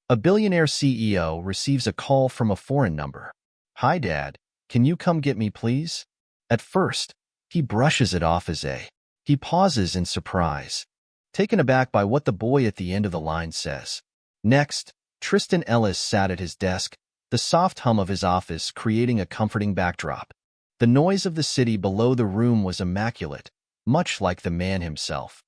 A billionaire CEO receives a call from a foreign number. "Hi, Dad. Can you come get me, please?" At first, he brushes it off as a. He pauses in surprise, taken aback by what the boy at the end of the line says. Next, Tristan Ellis sat at his desk, the soft hum of his office creating a comforting backdrop. The noise of the city below the room was immaculate, much like the man himself.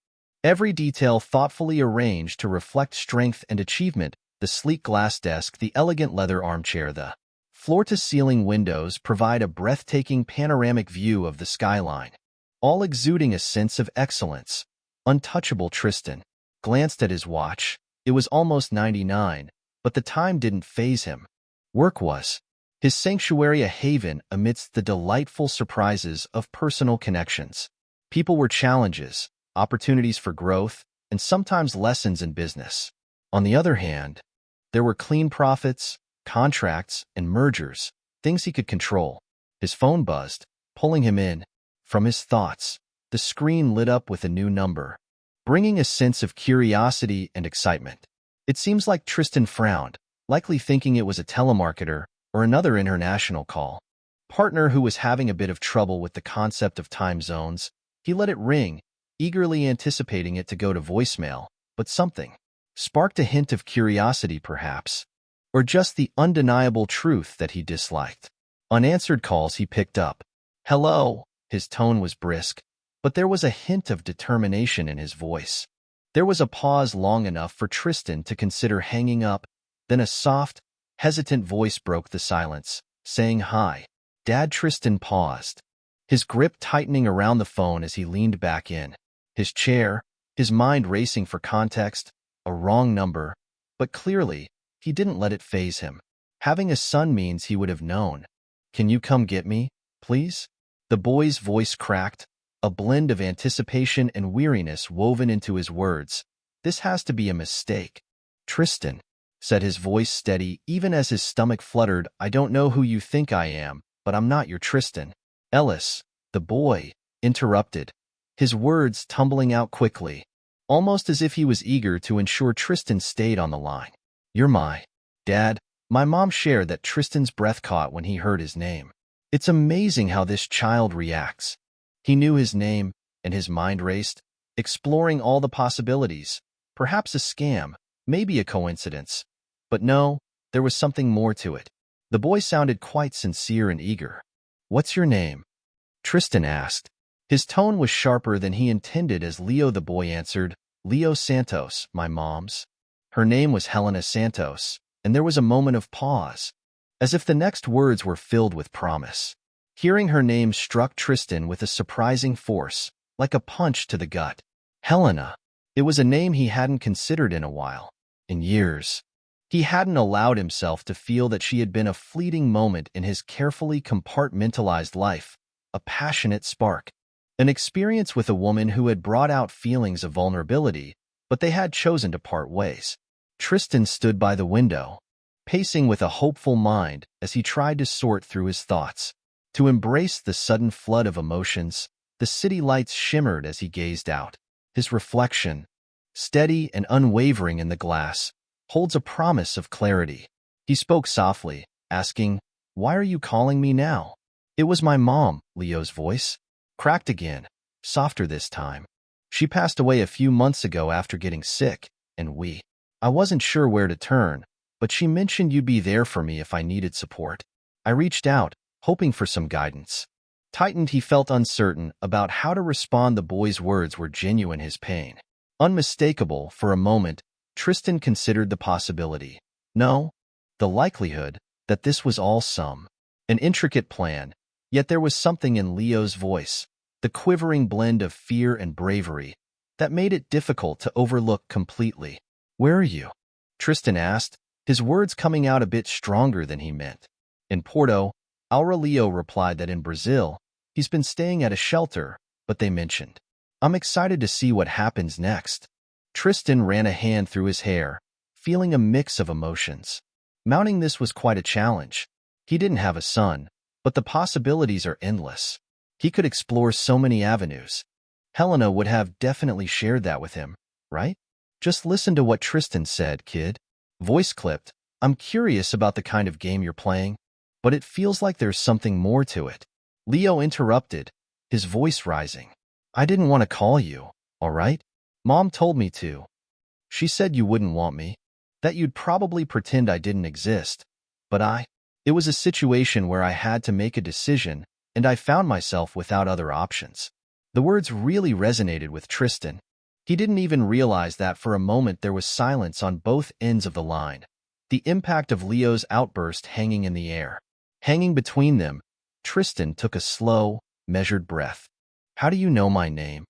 Every detail thoughtfully arranged to reflect strength and achievement: the sleek glass desk, the elegant leather armchair, the floor-to-ceiling windows provide a breathtaking panoramic view of the skyline, all exuding a sense of excellence. Untouchable Tristan glanced at his watch. It was almost 99, but the time didn't faze him. Work was his sanctuary, a haven amidst the delightful surprises of personal connections. People were challenges, opportunities for growth, and sometimes lessons in business. On the other hand, there were clean profits, contracts, and mergers, things he could control. His phone buzzed, pulling him in from his thoughts. The screen lit up with a new number, bringing a sense of curiosity and excitement. It seems like Tristan frowned, likely thinking it was a telemarketer or another international call. Partner who was having a bit of trouble with the concept of time zones. He let it ring, eagerly anticipating it to go to voicemail, but something sparked a hint of curiosity perhaps, or just the undeniable truth that he disliked. Unanswered calls he picked up. "Hello." His tone was brisk, but there was a hint of determination in his voice. There was a pause long enough for Tristan to consider hanging up, then a soft, hesitant voice broke the silence, saying, "Hi, Dad." Tristan paused, his grip tightening around the phone as he leaned back in his chair, his mind racing for context. A wrong number, but clearly, he didn't let it faze him. Having a son means he would have known. "Can you come get me, please?" The boy's voice cracked, a blend of anticipation and weariness woven into his words. "This has to be a mistake." "Tristan," said his voice steady even as his stomach fluttered, "I don't know who you think I am, but I'm not your Tristan Ellis." The boy interrupted, his words tumbling out quickly, almost as if he was eager to ensure Tristan stayed on the line. "You're my dad." My mom shared that Tristan's breath caught when he heard his name. It's amazing how this child reacts. He knew his name, and his mind raced, exploring all the possibilities. Perhaps a scam, maybe a coincidence. But no, there was something more to it. The boy sounded quite sincere and eager. "What's your name?" Tristan asked. His tone was sharper than he intended as Leo the boy answered, "Leo Santos, my mom's." Her name was Helena Santos, and there was a moment of pause, as if the next words were filled with promise. Hearing her name struck Tristan with a surprising force, like a punch to the gut. Helena. It was a name he hadn't considered in a while. In years. He hadn't allowed himself to feel that she had been a fleeting moment in his carefully compartmentalized life, a passionate spark. An experience with a woman who had brought out feelings of vulnerability, but they had chosen to part ways. Tristan stood by the window, pacing with a hopeful mind as he tried to sort through his thoughts. To embrace the sudden flood of emotions, the city lights shimmered as he gazed out. His reflection, steady and unwavering in the glass, holds a promise of clarity. He spoke softly, asking, "Why are you calling me now?" "It was my mom." Leo's voice cracked again, softer this time. "She passed away a few months ago after getting sick, and I wasn't sure where to turn, but she mentioned you'd be there for me if I needed support. I reached out, hoping for some guidance." Tightened, he felt uncertain about how to respond. The boy's words were genuine, his pain unmistakable. For a moment, Tristan considered the possibility, no, the likelihood, that this was all an intricate plan. Yet there was something in Leo's voice, the quivering blend of fear and bravery, that made it difficult to overlook completely. "Where are you?" Tristan asked, his words coming out a bit stronger than he meant. "In Porto." Aurelio replied that in Brazil, he's been staying at a shelter, but they mentioned, "I'm excited to see what happens next." Tristan ran a hand through his hair, feeling a mix of emotions. Mounting this was quite a challenge. He didn't have a son, but the possibilities are endless. He could explore so many avenues. Helena would have definitely shared that with him, right? "Just listen to what Tristan said, kid." Voice clipped. I'm curious about the kind of game you're playing, but it feels like there's something more to it. Leo interrupted, his voice rising. I didn't want to call you, all right? Mom told me to. She said you wouldn't want me, that you'd probably pretend I didn't exist. But it was a situation where I had to make a decision, and I found myself without other options. The words really resonated with Tristan. He didn't even realize that for a moment there was silence on both ends of the line, the impact of Leo's outburst hanging in the air. Hanging between them, Tristan took a slow, measured breath. How do you know my name?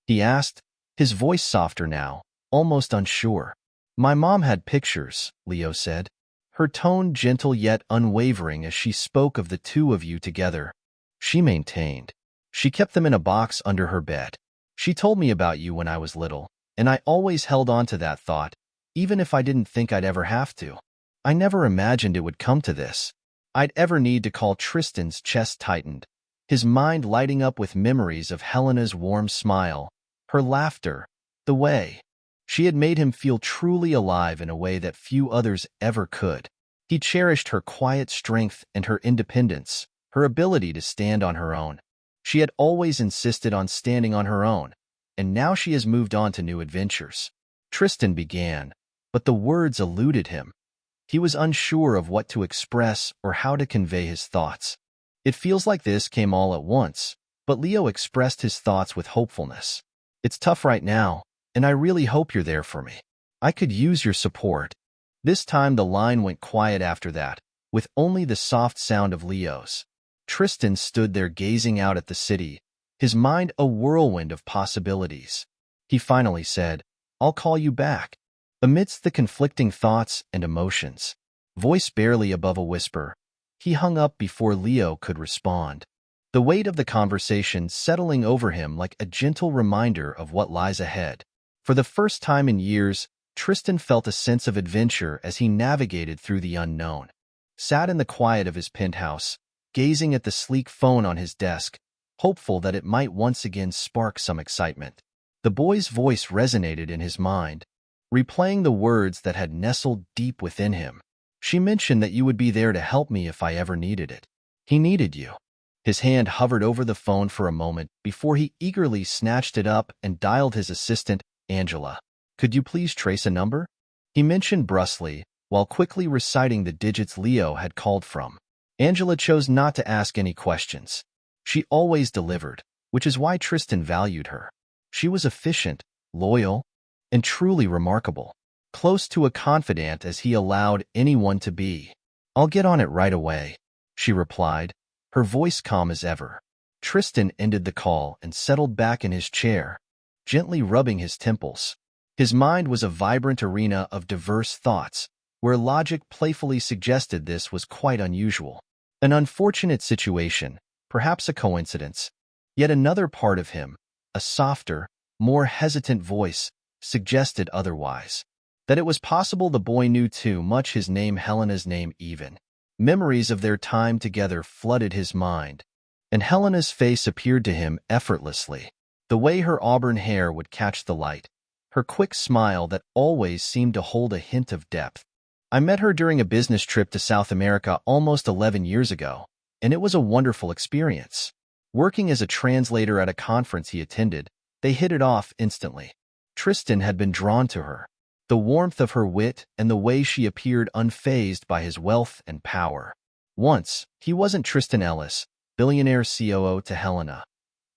He asked, his voice softer now, almost unsure. My mom had pictures, Leo said, her tone gentle yet unwavering as she spoke of the two of you together. She maintained. She kept them in a box under her bed. She told me about you when I was little, and I always held on to that thought, even if I didn't think I'd ever have to. I never imagined it would come to this. I'd ever need to call. Tristan's chest tightened, his mind lighting up with memories of Helena's warm smile, her laughter, the way she had made him feel truly alive in a way that few others ever could. He cherished her quiet strength and her independence, her ability to stand on her own. She had always insisted on standing on her own, and now she has moved on to new adventures. Tristan began, but the words eluded him. He was unsure of what to express or how to convey his thoughts. It feels like this came all at once, but Leo expressed his thoughts with hopefulness. It's tough right now, and I really hope you're there for me. I could use your support. This time the line went quiet after that, with only the soft sound of Leo's. Tristan stood there gazing out at the city, his mind a whirlwind of possibilities. He finally said, I'll call you back. Amidst the conflicting thoughts and emotions, voice barely above a whisper, he hung up before Leo could respond. The weight of the conversation settling over him like a gentle reminder of what lies ahead. For the first time in years, Tristan felt a sense of adventure as he navigated through the unknown. Sat in the quiet of his penthouse, gazing at the sleek phone on his desk, hopeful that it might once again spark some excitement. The boy's voice resonated in his mind, replaying the words that had nestled deep within him. She mentioned that you would be there to help me if I ever needed it. He needed you. His hand hovered over the phone for a moment before he eagerly snatched it up and dialed his assistant, Angela. Could you please trace a number? He mentioned brusquely, while quickly reciting the digits Leo had called from. Angela chose not to ask any questions. She always delivered, which is why Tristan valued her. She was efficient, loyal, and truly remarkable. Close to a confidant as he allowed anyone to be. I'll get on it right away, she replied, her voice calm as ever. Tristan ended the call and settled back in his chair, gently rubbing his temples. His mind was a vibrant arena of diverse thoughts, where logic playfully suggested this was quite unusual. An unfortunate situation, perhaps a coincidence. Yet another part of him, a softer, more hesitant voice, suggested otherwise. That it was possible the boy knew too much, his name, Helena's name even. Memories of their time together flooded his mind, and Helena's face appeared to him effortlessly. The way her auburn hair would catch the light, her quick smile that always seemed to hold a hint of depth. I met her during a business trip to South America almost 11 years ago, and it was a wonderful experience. Working as a translator at a conference he attended, they hit it off instantly. Tristan had been drawn to her. The warmth of her wit and the way she appeared unfazed by his wealth and power. Once, he wasn't Tristan Ellis, billionaire COO to Helena.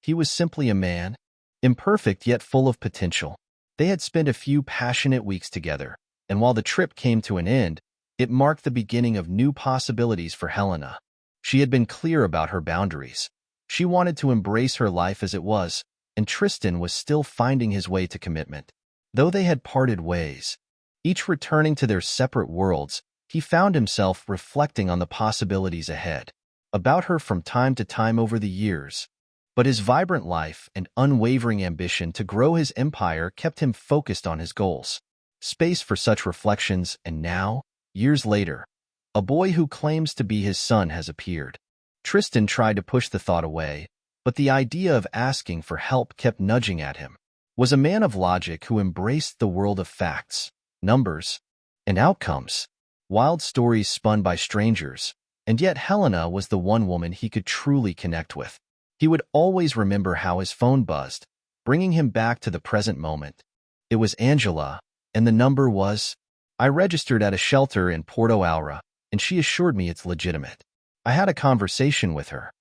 He was simply a man, imperfect yet full of potential. They had spent a few passionate weeks together, and while the trip came to an end, it marked the beginning of new possibilities for Helena. She had been clear about her boundaries. She wanted to embrace her life as it was, and Tristan was still finding his way to commitment. Though they had parted ways, each returning to their separate worlds, he found himself reflecting on the possibilities ahead, about her from time to time over the years. But his vibrant life and unwavering ambition to grow his empire kept him focused on his goals. Space for such reflections, and now, years later, a boy who claims to be his son has appeared. Tristan tried to push the thought away, but the idea of asking for help kept nudging at him. Was a man of logic who embraced the world of facts, numbers, and outcomes. Wild stories spun by strangers, and yet Helena was the one woman he could truly connect with. He would always remember how his phone buzzed, bringing him back to the present moment. It was Angela, and the number was, I registered at a shelter in Porto Alegre, and she assured me it's legitimate. I had a conversation with her.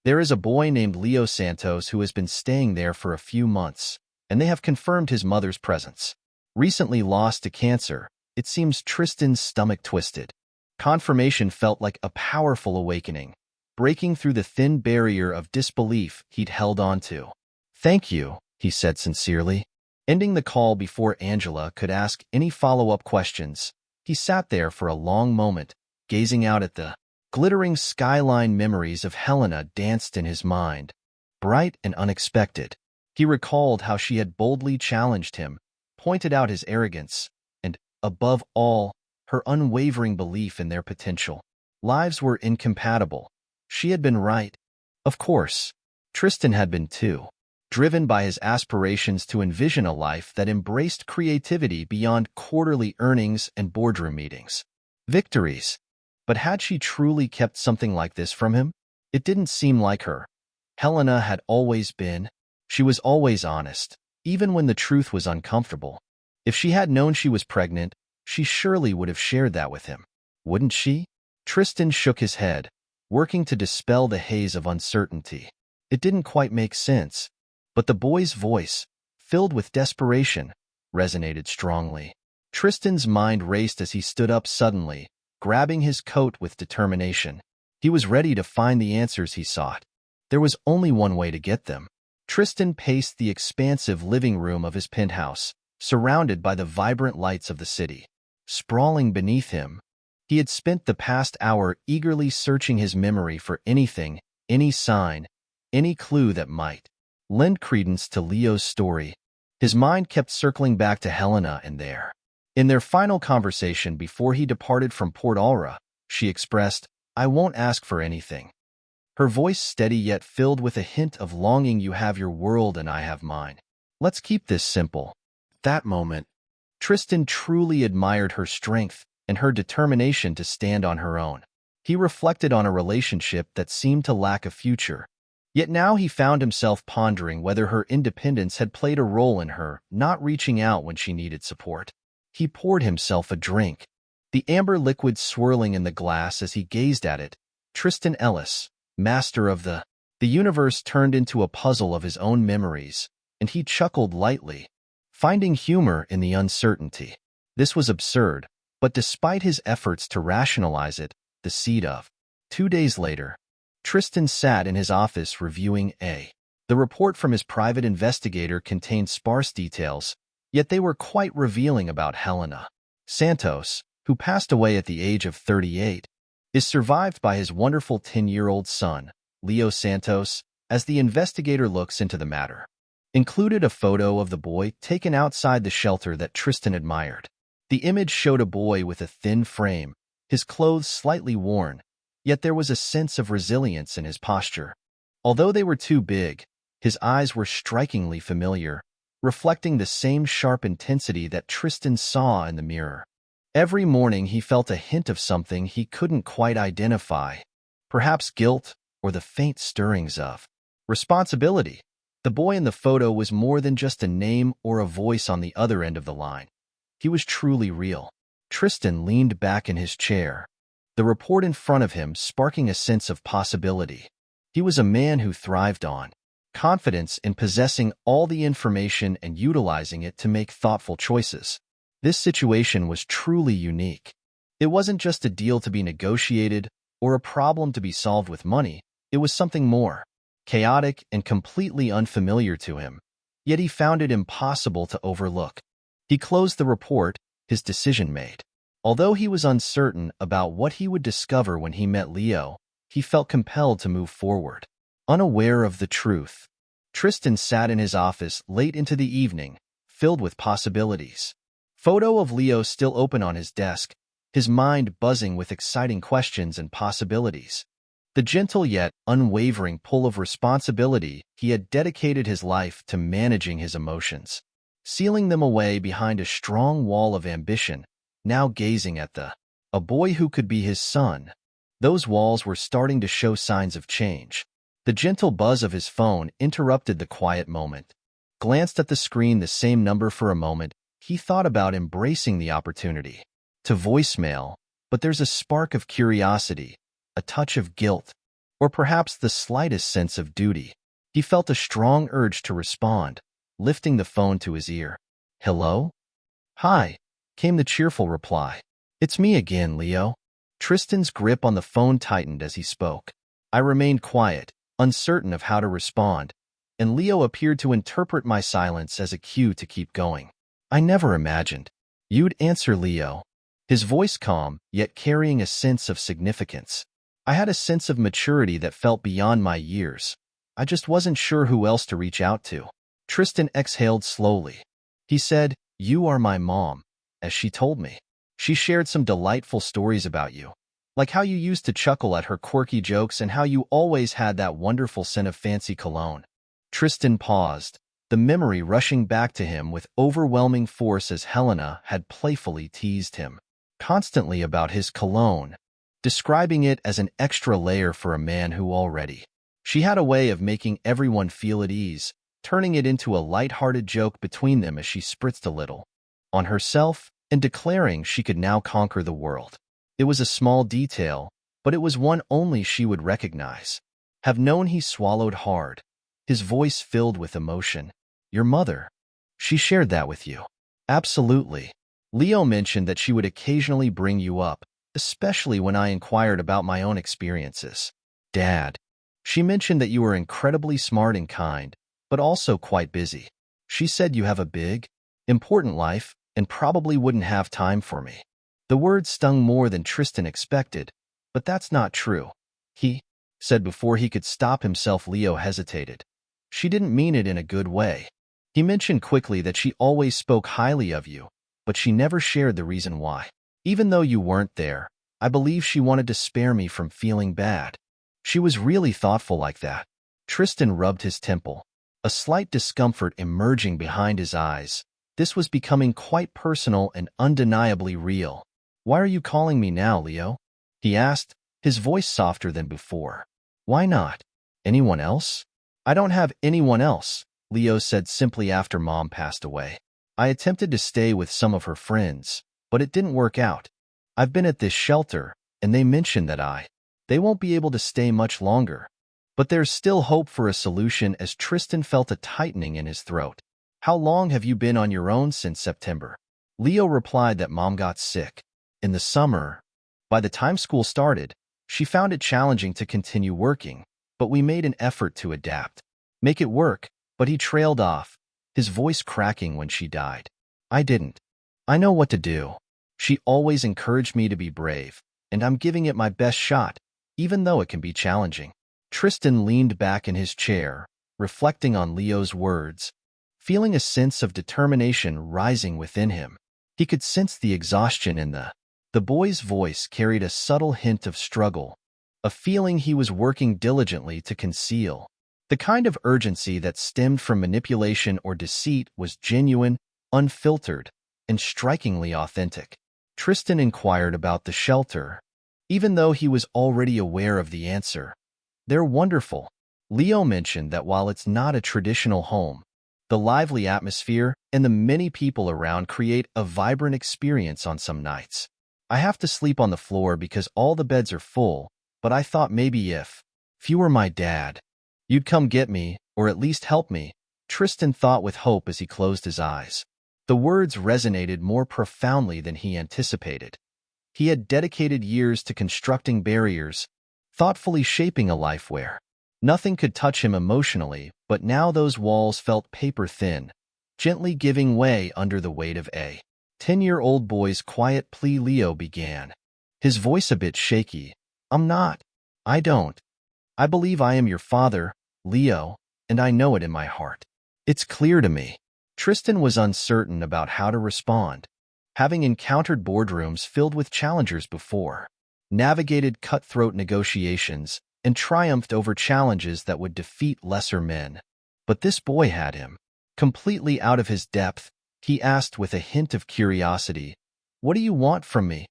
There is a boy named Leo Santos who has been staying there for a few months, and they have confirmed his mother's presence. Recently lost to cancer, it seems Tristan's stomach twisted. Confirmation felt like a powerful awakening, breaking through the thin barrier of disbelief he'd held on to. Thank you, he said sincerely. Ending the call before Angela could ask any follow-up questions, he sat there for a long moment, gazing out at the glittering skyline. Memories of Helena danced in his mind. Bright and unexpected, he recalled how she had boldly challenged him, pointed out his arrogance, and, above all, her unwavering belief in their potential. Lives were incompatible. She had been right. Of course, Tristan had been too, driven by his aspirations to envision a life that embraced creativity beyond quarterly earnings and boardroom meetings. Victories. But had she truly kept something like this from him? It didn't seem like her. Helena had always been. She was always honest, even when the truth was uncomfortable. If she had known she was pregnant, she surely would have shared that with him. Wouldn't she? Tristan shook his head, working to dispel the haze of uncertainty. It didn't quite make sense, but the boy's voice, filled with desperation, resonated strongly. Tristan's mind raced as he stood up suddenly, grabbing his coat with determination. He was ready to find the answers he sought. There was only one way to get them. Tristan paced the expansive living room of his penthouse, surrounded by the vibrant lights of the city. Sprawling beneath him, he had spent the past hour eagerly searching his memory for anything, any sign, any clue that might lend credence to Leo's story. His mind kept circling back to Helena and there. In their final conversation before he departed from Port Alegre, she expressed, I won't ask for anything. Her voice steady yet filled with a hint of longing. You have your world and I have mine. Let's keep this simple. That moment, Tristan truly admired her strength and her determination to stand on her own. He reflected on a relationship that seemed to lack a future. Yet now he found himself pondering whether her independence had played a role in her not reaching out when she needed support. He poured himself a drink, the amber liquid swirling in the glass as he gazed at it. Tristan Ellis, master of the universe, turned into a puzzle of his own memories, and he chuckled lightly, finding humor in the uncertainty. This was absurd, but despite his efforts to rationalize it, the seed of. 2 days later, Tristan sat in his office reviewing the report from his private investigator contained sparse details, yet they were quite revealing about Helena. Santos, who passed away at the age of 38, is survived by his wonderful 10-year-old son, Leo Santos, as the investigator looks into the matter. Included a photo of the boy taken outside the shelter that Tristan admired. The image showed a boy with a thin frame, his clothes slightly worn, yet there was a sense of resilience in his posture. Although they were too big, his eyes were strikingly familiar, reflecting the same sharp intensity that Tristan saw in the mirror. Every morning he felt a hint of something he couldn't quite identify, perhaps guilt or the faint stirrings of responsibility. The boy in the photo was more than just a name or a voice on the other end of the line. He was truly real. Tristan leaned back in his chair, the report in front of him sparking a sense of possibility. He was a man who thrived on confidence in possessing all the information and utilizing it to make thoughtful choices. This situation was truly unique. It wasn't just a deal to be negotiated or a problem to be solved with money. It was something more, chaotic and completely unfamiliar to him, yet he found it impossible to overlook. He closed the report, his decision made. Although he was uncertain about what he would discover when he met Leo, he felt compelled to move forward. Unaware of the truth, Tristan sat in his office late into the evening, filled with possibilities. Photo of Leo still open on his desk, his mind buzzing with exciting questions and possibilities. The gentle yet unwavering pull of responsibility. He had dedicated his life to managing his emotions, sealing them away behind a strong wall of ambition, now gazing at a boy who could be his son. Those walls were starting to show signs of change. The gentle buzz of his phone interrupted the quiet moment. Glanced at the screen, the same number for a moment. He thought about embracing the opportunity to voicemail, but there's a spark of curiosity, a touch of guilt, or perhaps the slightest sense of duty. He felt a strong urge to respond, lifting the phone to his ear. "Hello?" "Hi," came the cheerful reply. "It's me again, Leo." Tristan's grip on the phone tightened as he spoke. I remained quiet, uncertain of how to respond, and Leo appeared to interpret my silence as a cue to keep going. "I never imagined you'd answer, Leo." His voice calm, yet carrying a sense of significance. I had a sense of maturity that felt beyond my years. I just wasn't sure who else to reach out to. Tristan exhaled slowly. He said, "You are my mom," as she told me. She shared some delightful stories about you, like how you used to chuckle at her quirky jokes and how you always had that wonderful scent of fancy cologne. Tristan paused, the memory rushing back to him with overwhelming force as Helena had playfully teased him constantly about his cologne, describing it as an extra layer for a man who already. She had a way of making everyone feel at ease, turning it into a light-hearted joke between them as she spritzed a little on herself and declaring she could now conquer the world. It was a small detail, but it was one only she would recognize. Have known. He swallowed hard, his voice filled with emotion. "Your mother. She shared that with you?" "Absolutely. Leo mentioned that she would occasionally bring you up, especially when I inquired about my own experiences." "Dad. She mentioned that you were incredibly smart and kind, but also quite busy. She said you have a big, important life and probably wouldn't have time for me." The words stung more than Tristan expected, but that's not true. He said before he could stop himself. Leo hesitated. "She didn't mean it in a good way." He mentioned quickly that she always spoke highly of you, but she never shared the reason why. "Even though you weren't there, I believe she wanted to spare me from feeling bad. She was really thoughtful like that." Tristan rubbed his temple, a slight discomfort emerging behind his eyes. This was becoming quite personal and undeniably real. "Why are you calling me now, Leo?" he asked, his voice softer than before. "Why not? Anyone else?" "I don't have anyone else," Leo said simply. "After Mom passed away, I attempted to stay with some of her friends, but it didn't work out. I've been at this shelter, and they mentioned that they won't be able to stay much longer. But there's still hope for a solution." As Tristan felt a tightening in his throat. "How long have you been on your own?" "Since September." Leo replied that Mom got sick in the summer. By the time school started, she found it challenging to continue working, but we made an effort to adapt. "Make it work," but he trailed off, his voice cracking. "When she died, I didn't. I know what to do. She always encouraged me to be brave, and I'm giving it my best shot, even though it can be challenging." Tristan leaned back in his chair, reflecting on Leo's words, feeling a sense of determination rising within him. He could sense the exhaustion in the boy's voice carried a subtle hint of struggle, a feeling he was working diligently to conceal. The kind of urgency that stemmed from manipulation or deceit was genuine, unfiltered, and strikingly authentic. Tristan inquired about the shelter, even though he was already aware of the answer. "They're wonderful." Leo mentioned that while it's not a traditional home, the lively atmosphere and the many people around create a vibrant experience on some nights. "I have to sleep on the floor because all the beds are full, but I thought maybe if you were my dad, you'd come get me, or at least help me," Tristan thought with hope as he closed his eyes. The words resonated more profoundly than he anticipated. He had dedicated years to constructing barriers, thoughtfully shaping a life where nothing could touch him emotionally, but now those walls felt paper-thin, gently giving way under the weight of a 10-year-old boy's quiet plea. Leo began, his voice a bit shaky. I don't. I believe I am your father, Leo, and I know it in my heart. It's clear to me." Tristan was uncertain about how to respond, having encountered boardrooms filled with challengers before, navigated cutthroat negotiations, and triumphed over challenges that would defeat lesser men. But this boy had him completely out of his depth. He asked with a hint of curiosity, What do you want from me?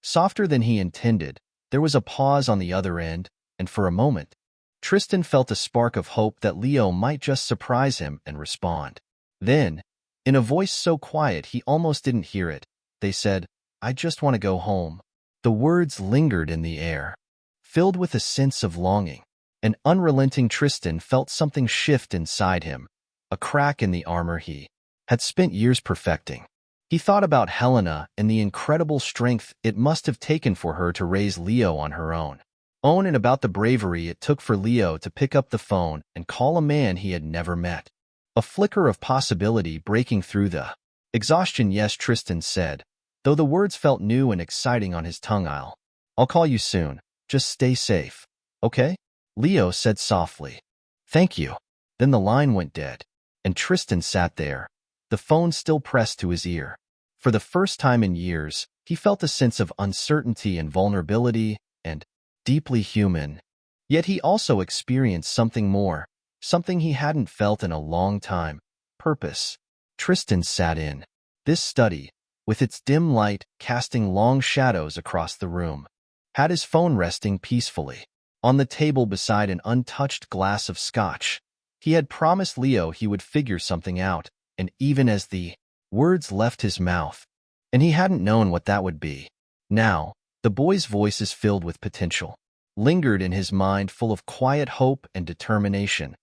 Softer than he intended, there was a pause on the other end, and for a moment, Tristan felt a spark of hope that Leo might just surprise him and respond. Then, in a voice so quiet he almost didn't hear it, they said, "I just want to go home." The words lingered in the air, filled with a sense of longing. An unrelenting Tristan felt something shift inside him, a crack in the armor he had spent years perfecting. He thought about Helena and the incredible strength it must have taken for her to raise Leo on her own. And about the bravery it took for Leo to pick up the phone and call a man he had never met. A flicker of possibility breaking through the exhaustion. "Yes," Tristan said, though the words felt new and exciting on his tongue. I'll call you soon. Just stay safe. Okay? Leo said softly. "Thank you." Then the line went dead, and Tristan sat there, the phone still pressed to his ear. For the first time in years, he felt a sense of uncertainty and vulnerability, and deeply human. Yet he also experienced something more, something he hadn't felt in a long time: purpose. Tristan sat in this study, with its dim light casting long shadows across the room, had his phone resting peacefully on the table beside an untouched glass of scotch. He had promised Leo he would figure something out, and even as the words left his mouth, and he hadn't known what that would be. Now, the boy's voices filled with potential, lingered in his mind, full of quiet hope and determination,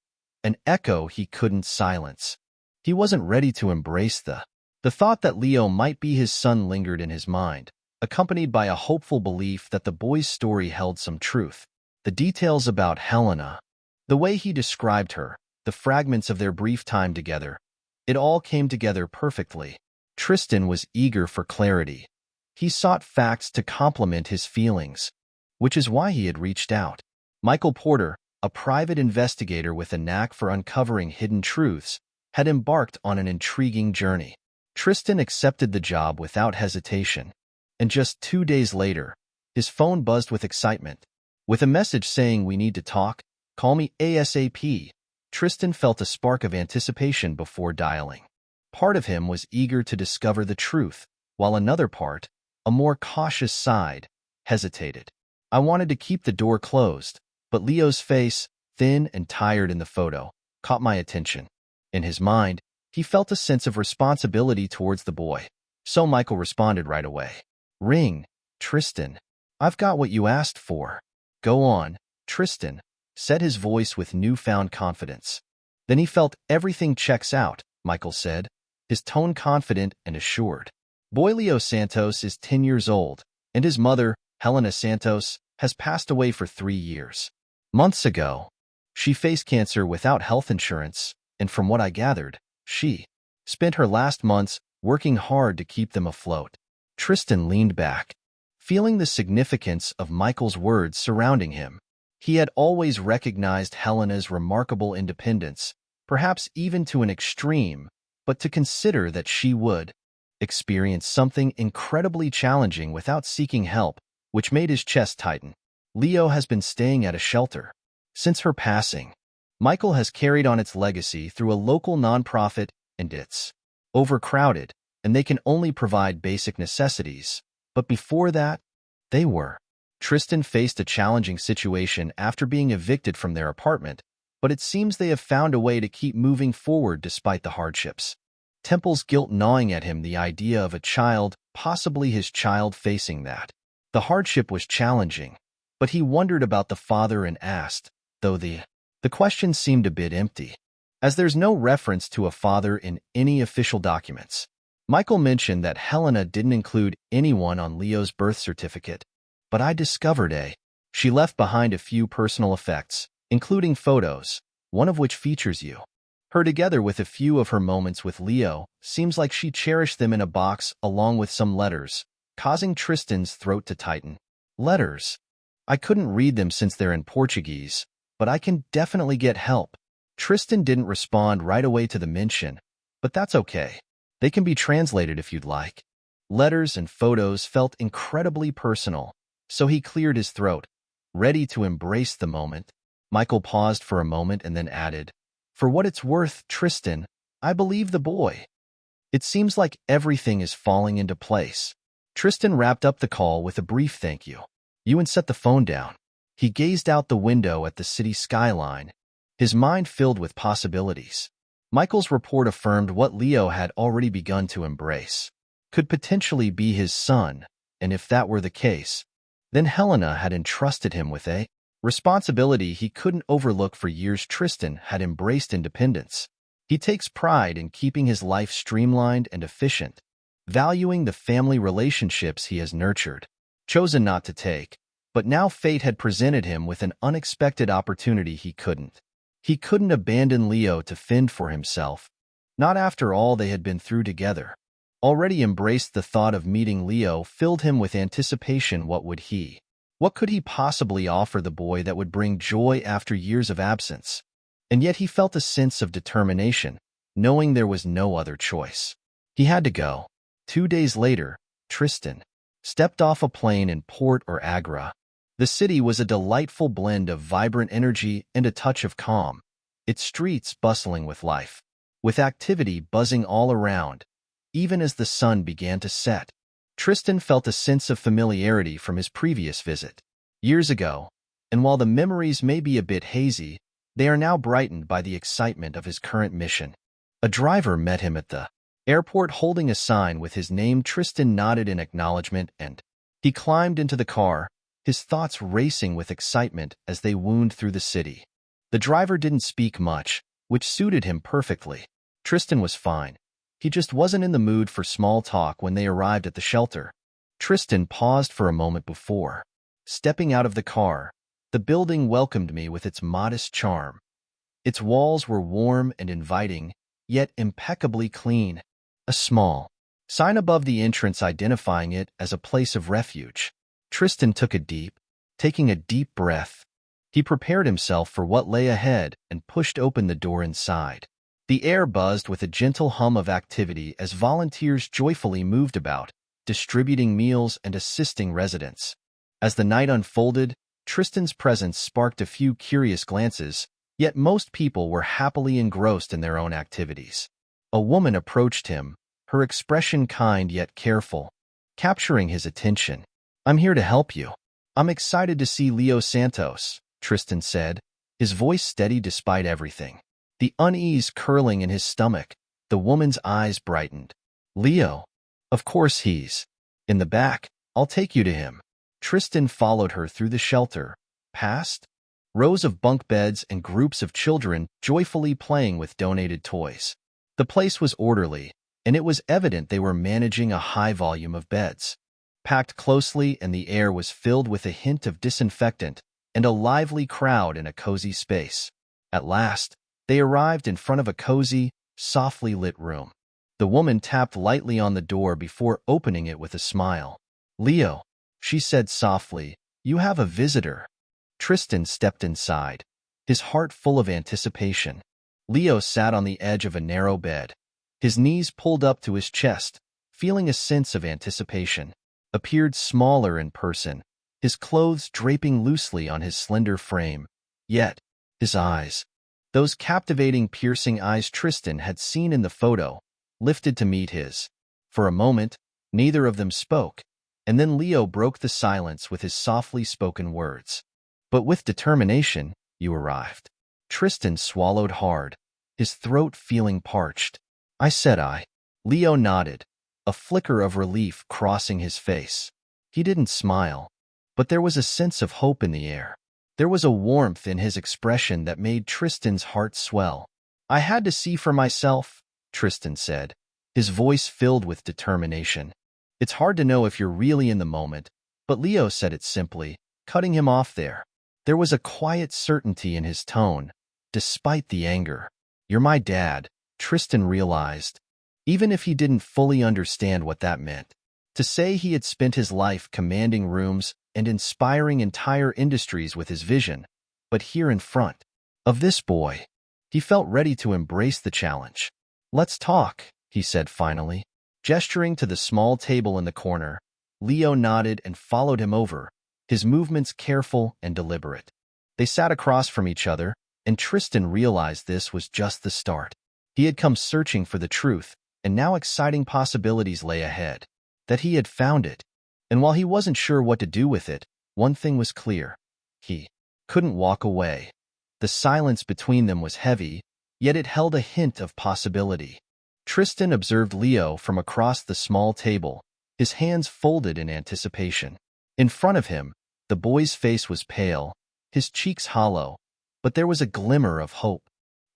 an echo he couldn't silence. He wasn't ready to embrace the thought that Leo might be his son lingered in his mind, accompanied by a hopeful belief that the boy's story held some truth. The details about Helena, the way he described her, the fragments of their brief time together, it all came together perfectly. Tristan was eager for clarity. He sought facts to complement his feelings, which is why he had reached out. Michael Porter, a private investigator with a knack for uncovering hidden truths, had embarked on an intriguing journey. Tristan accepted the job without hesitation, and just 2 days later, his phone buzzed with excitement. With a message saying, "We need to talk, call me ASAP." Tristan felt a spark of anticipation before dialing. Part of him was eager to discover the truth, while another part, a more cautious side, hesitated. I wanted to keep the door closed, but Leo's face, thin and tired in the photo, caught my attention. In his mind, he felt a sense of responsibility towards the boy. So Michael responded right away. "Ring, Tristan. I've got what you asked for." "Go on, Tristan," said his voice with newfound confidence. Then he felt, "Everything checks out," Michael said, his tone confident and assured. Boy Leo Santos is 10 years old, and his mother, Helena Santos, has passed away for 3 years. Months ago, she faced cancer without health insurance, and from what I gathered, she spent her last months working hard to keep them afloat. Tristan leaned back, feeling the significance of Michael's words surrounding him. He had always recognized Helena's remarkable independence, perhaps even to an extreme, but to consider that she would experience something incredibly challenging without seeking help, which made his chest tighten. Leo has been staying at a shelter since her passing. Michael has carried on its legacy through a local nonprofit, and it's overcrowded, and they can only provide basic necessities. But before that, they were. Tristan faced a challenging situation after being evicted from their apartment, but it seems they have found a way to keep moving forward despite the hardships. Temple's guilt gnawing at him, the idea of a child, possibly his child, facing that. The hardship was challenging, but he wondered about the father and asked, though the question seemed a bit empty, as there's no reference to a father in any official documents. Michael mentioned that Helena didn't include anyone on Leo's birth certificate, but I discovered she left behind a few personal effects, including photos, one of which features you. Her together with a few of her moments with Leo. Seems like she cherished them in a box along with some letters, causing Tristan's throat to tighten. Letters. I couldn't read them since they're in Portuguese, but I can definitely get help. Tristan didn't respond right away to the mention, but that's okay. They can be translated if you'd like. Letters and photos felt incredibly personal, so he cleared his throat, ready to embrace the moment. Michael paused for a moment and then added, "For what it's worth, Tristan, I believe the boy. It seems like everything is falling into place." Tristan wrapped up the call with a brief thank you. Ewan set the phone down. He gazed out the window at the city skyline, his mind filled with possibilities. Michael's report affirmed what Leo had already begun to embrace. Could potentially be his son, and if that were the case, then Helena had entrusted him with a responsibility he couldn't overlook for years. Tristan had embraced independence. He takes pride in keeping his life streamlined and efficient, valuing the family relationships he has nurtured, chosen not to take, but now fate had presented him with an unexpected opportunity he couldn't. He couldn't abandon Leo to fend for himself, not after all they had been through together. Already embraced the thought of meeting Leo filled him with anticipation. What could he possibly offer the boy that would bring joy after years of absence? And yet he felt a sense of determination, knowing there was no other choice. He had to go. 2 days later, Tristan stepped off a plane in Port or Agra. The city was a delightful blend of vibrant energy and a touch of calm, its streets bustling with life, with activity buzzing all around. Even as the sun began to set, Tristan felt a sense of familiarity from his previous visit, years ago, and while the memories may be a bit hazy, they are now brightened by the excitement of his current mission. A driver met him at the airport holding a sign with his name. Tristan nodded in acknowledgement and he climbed into the car, his thoughts racing with excitement as they wound through the city. The driver didn't speak much, which suited him perfectly. Tristan was fine. He just wasn't in the mood for small talk. When they arrived at the shelter, Tristan paused for a moment before stepping out of the car. The building welcomed me with its modest charm. Its walls were warm and inviting, yet impeccably clean. A small sign above the entrance identifying it as a place of refuge. Tristan taking a deep breath. He prepared himself for what lay ahead and pushed open the door inside. The air buzzed with a gentle hum of activity as volunteers joyfully moved about, distributing meals and assisting residents. As the night unfolded, Tristan's presence sparked a few curious glances, yet most people were happily engrossed in their own activities. A woman approached him, her expression kind yet careful, capturing his attention. "I'm here to help you. I'm excited to see Leo Santos," Tristan said, his voice steady despite everything. The unease curling in his stomach, the woman's eyes brightened. "Leo? Of course he's in the back. I'll take you to him." Tristan followed her through the shelter, past rows of bunk beds and groups of children joyfully playing with donated toys. The place was orderly, and it was evident they were managing a high volume of beds, packed closely, and the air was filled with a hint of disinfectant and a lively crowd in a cozy space. At last, they arrived in front of a cozy, softly lit room. The woman tapped lightly on the door before opening it with a smile. "Leo," she said softly, "you have a visitor." Tristan stepped inside, his heart full of anticipation. Leo sat on the edge of a narrow bed, his knees pulled up to his chest, feeling a sense of anticipation. Appeared smaller in person, his clothes draping loosely on his slender frame. Yet, his eyes, those captivating, piercing eyes Tristan had seen in the photo, lifted to meet his. For a moment, neither of them spoke, and then Leo broke the silence with his softly spoken words. "But with determination, you arrived." Tristan swallowed hard, his throat feeling parched. "I said I." Leo nodded, a flicker of relief crossing his face. He didn't smile, but there was a sense of hope in the air. There was a warmth in his expression that made Tristan's heart swell. "I had to see for myself," Tristan said, his voice filled with determination. "It's hard to know if you're really in the moment," but Leo said it simply, cutting him off there. There was a quiet certainty in his tone, despite the anger. "You're my dad," Tristan realized, even if he didn't fully understand what that meant. To say he had spent his life commanding rooms and inspiring entire industries with his vision, but here in front of this boy, he felt ready to embrace the challenge. "Let's talk," he said finally. Gesturing to the small table in the corner, Leo nodded and followed him over, his movements careful and deliberate. They sat across from each other, and Tristan realized this was just the start. He had come searching for the truth, and now exciting possibilities lay ahead. That he had found it, And while he wasn't sure what to do with it, one thing was clear. He couldn't walk away. The silence between them was heavy, yet it held a hint of possibility. Tristan observed Leo from across the small table, his hands folded in anticipation. In front of him, the boy's face was pale, his cheeks hollow, but there was a glimmer of hope.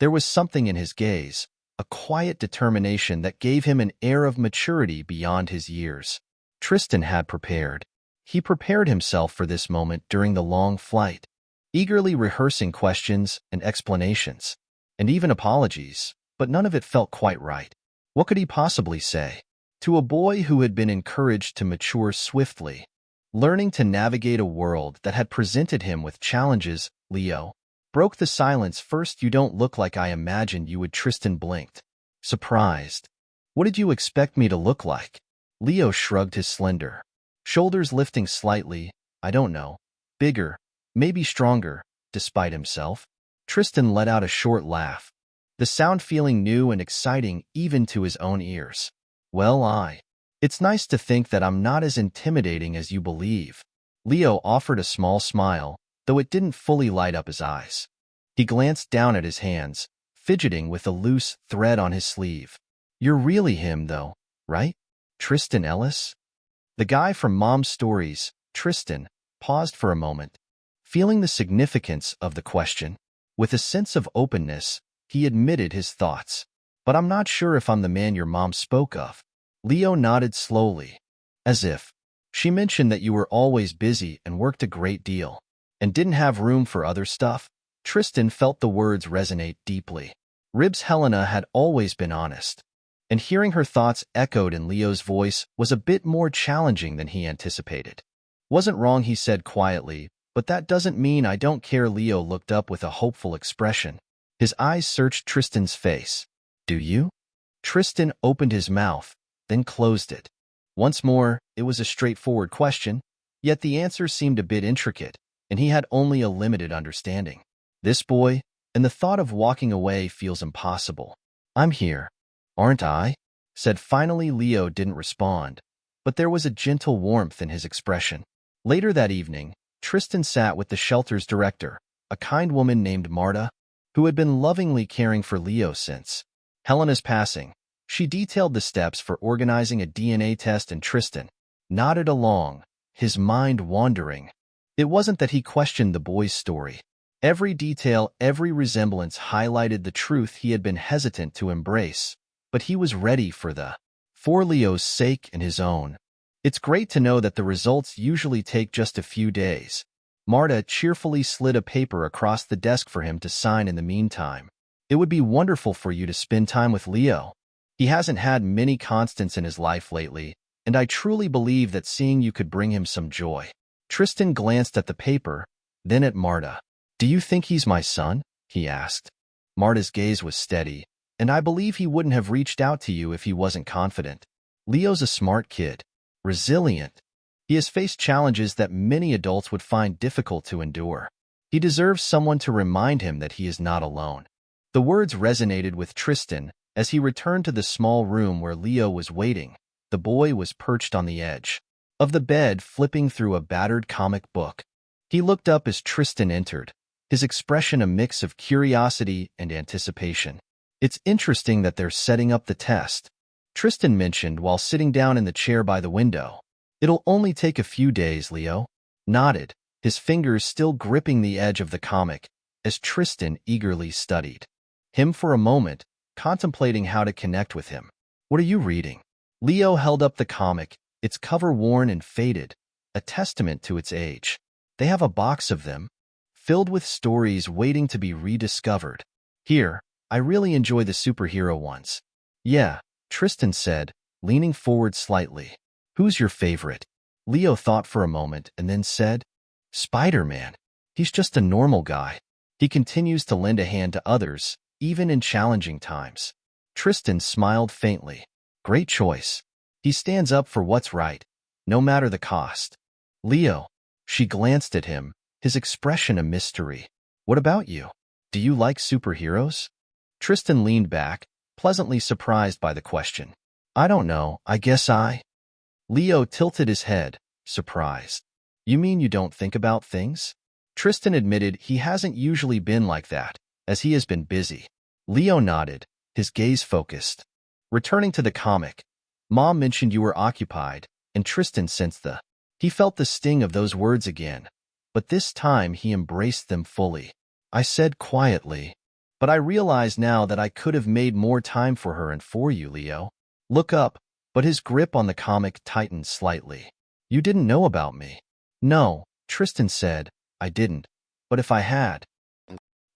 There was something in his gaze, a quiet determination that gave him an air of maturity beyond his years. Tristan had prepared. He prepared himself for this moment during the long flight, eagerly rehearsing questions and explanations, and even apologies, but none of it felt quite right. What could he possibly say? To a boy who had been encouraged to mature swiftly, learning to navigate a world that had presented him with challenges, Leo broke the silence. First, you don't look like I imagined you would. Tristan blinked, surprised. What did you expect me to look like? Leo shrugged his slender shoulders, lifting slightly. I don't know. Bigger, maybe stronger, despite himself. Tristan let out a short laugh, the sound feeling new and exciting even to his own ears. Well, it's nice to think that I'm not as intimidating as you believe. Leo offered a small smile, though it didn't fully light up his eyes. He glanced down at his hands, fidgeting with a loose thread on his sleeve. You're really him, though, right? Tristan Ellis? The guy from Mom's Stories. Tristan paused for a moment, feeling the significance of the question. With a sense of openness, he admitted his thoughts. But I'm not sure if I'm the man your mom spoke of. Leo nodded slowly, as if she mentioned that you were always busy and worked a great deal, and didn't have room for other stuff. Tristan felt the words resonate deeply. Ribs Helena had always been honest, and hearing her thoughts echoed in Leo's voice was a bit more challenging than he anticipated. Wasn't wrong, he said quietly, but that doesn't mean I don't care. Leo looked up with a hopeful expression. His eyes searched Tristan's face. Do you? Tristan opened his mouth, then closed it. Once more, it was a straightforward question, yet the answer seemed a bit intricate, and he had only a limited understanding. This boy, and the thought of walking away feels impossible. I'm here, aren't I? Said finally. Leo didn't respond, but there was a gentle warmth in his expression. Later that evening, Tristan sat with the shelter's director, a kind woman named Marta, who had been lovingly caring for Leo since Helena's passing. She detailed the steps for organizing a DNA test, and Tristan nodded along, his mind wandering. It wasn't that he questioned the boy's story. Every detail, every resemblance highlighted the truth he had been hesitant to embrace, but he was ready for Leo's sake and his own. It's great to know that the results usually take just a few days. Marta cheerfully slid a paper across the desk for him to sign. In the meantime, it would be wonderful for you to spend time with Leo. He hasn't had many constants in his life lately, and I truly believe that seeing you could bring him some joy. Tristan glanced at the paper, then at Marta. Do you think he's my son? He asked. Marta's gaze was steady, and I believe he wouldn't have reached out to you if he wasn't confident. Leo's a smart kid, resilient. He has faced challenges that many adults would find difficult to endure. He deserves someone to remind him that he is not alone. The words resonated with Tristan as he returned to the small room where Leo was waiting. The boy was perched on the edge of the bed, flipping through a battered comic book. He looked up as Tristan entered, his expression a mix of curiosity and anticipation. It's interesting that they're setting up the test, Tristan mentioned while sitting down in the chair by the window. It'll only take a few days. Leo nodded, his fingers still gripping the edge of the comic, as Tristan eagerly studied him for a moment, contemplating how to connect with him. What are you reading? Leo held up the comic, its cover worn and faded, a testament to its age. They have a box of them, filled with stories waiting to be rediscovered. Here, I really enjoy the superhero ones. Yeah, Tristan said, leaning forward slightly. Who's your favorite? Leo thought for a moment and then said, Spider-Man. He's just a normal guy. He continues to lend a hand to others, even in challenging times. Tristan smiled faintly. Great choice. He stands up for what's right, no matter the cost. Leo. She glanced at him, his expression a mystery. What about you? Do you like superheroes? Tristan leaned back, pleasantly surprised by the question. I don't know, I guess I... Leo tilted his head, surprised. You mean you don't think about things? Tristan admitted he hasn't usually been like that, as he has been busy. Leo nodded, his gaze focused. Returning to the comic, Mom mentioned you were occupied, and Tristan sensed he felt the sting of those words again, but this time he embraced them fully. I said quietly, but I realize now that I could have made more time for her and for you, Leo. Look up, but his grip on the comic tightened slightly. You didn't know about me. No, Tristan said, I didn't, but if I had.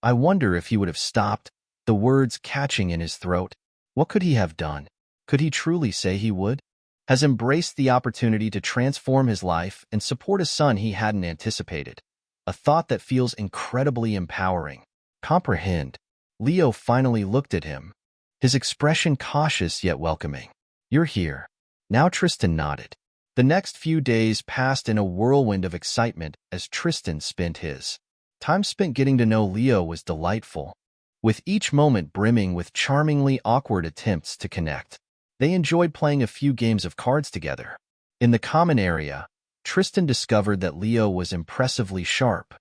I wonder if he would have stopped, the words catching in his throat. What could he have done? Could he truly say he would? Has embraced the opportunity to transform his life and support a son he hadn't anticipated. A thought that feels incredibly empowering. Comprehend. Leo finally looked at him, his expression cautious yet welcoming. You're here. Now Tristan nodded. The next few days passed in a whirlwind of excitement as Tristan spent his time spent getting to know Leo was delightful, with each moment brimming with charmingly awkward attempts to connect. They enjoyed playing a few games of cards together. In the common area, Tristan discovered that Leo was impressively sharp,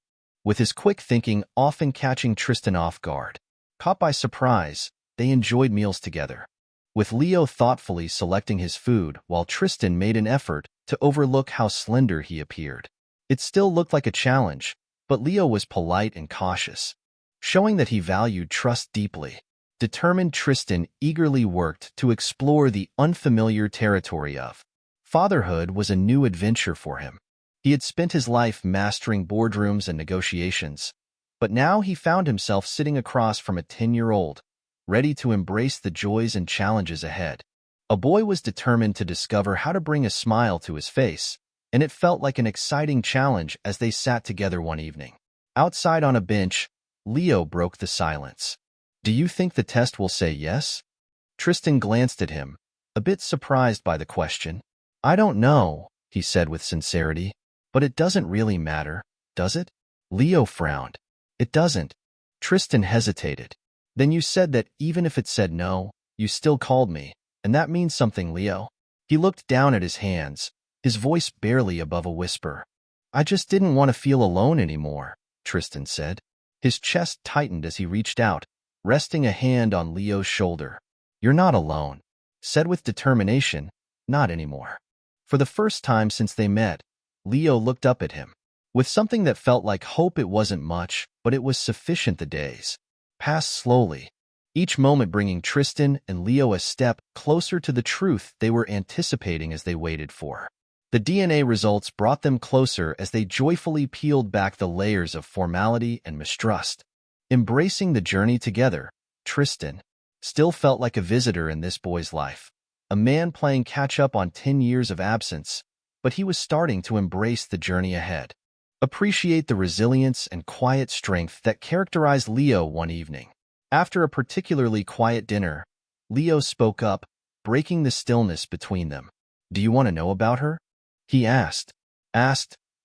with his quick thinking often catching Tristan off guard. Caught by surprise, they enjoyed meals together, with Leo thoughtfully selecting his food while Tristan made an effort to overlook how slender he appeared. It still looked like a challenge, but Leo was polite and cautious, showing that he valued trust deeply. Determined, Tristan eagerly worked to explore the unfamiliar territory of fatherhood was a new adventure for him. He had spent his life mastering boardrooms and negotiations, but now he found himself sitting across from a 10-year-old, ready to embrace the joys and challenges ahead. A boy was determined to discover how to bring a smile to his face, and it felt like an exciting challenge as they sat together one evening. Outside on a bench, Leo broke the silence. Do you think the test will say yes? Tristan glanced at him, a bit surprised by the question. I don't know, he said with sincerity, but it doesn't really matter, does it? Leo frowned. It doesn't. Tristan hesitated. Then you said that even if it said no, you still called me, and that means something, Leo. He looked down at his hands, his voice barely above a whisper. I just didn't want to feel alone anymore, Tristan said. His chest tightened as he reached out, resting a hand on Leo's shoulder. You're not alone, said with determination, not anymore. For the first time since they met, Leo looked up at him. With something that felt like hope. It wasn't much, but it was sufficient. The days passed slowly, each moment bringing Tristan and Leo a step closer to the truth they were anticipating as they waited for. The DNA results brought them closer as they joyfully peeled back the layers of formality and mistrust. Embracing the journey together, Tristan still felt like a visitor in this boy's life, a man playing catch-up on 10 years of absence, but he was starting to embrace the journey ahead. Appreciate the resilience and quiet strength that characterized Leo one evening. After a particularly quiet dinner, Leo spoke up, breaking the stillness between them. Do you want to know about her? He asked,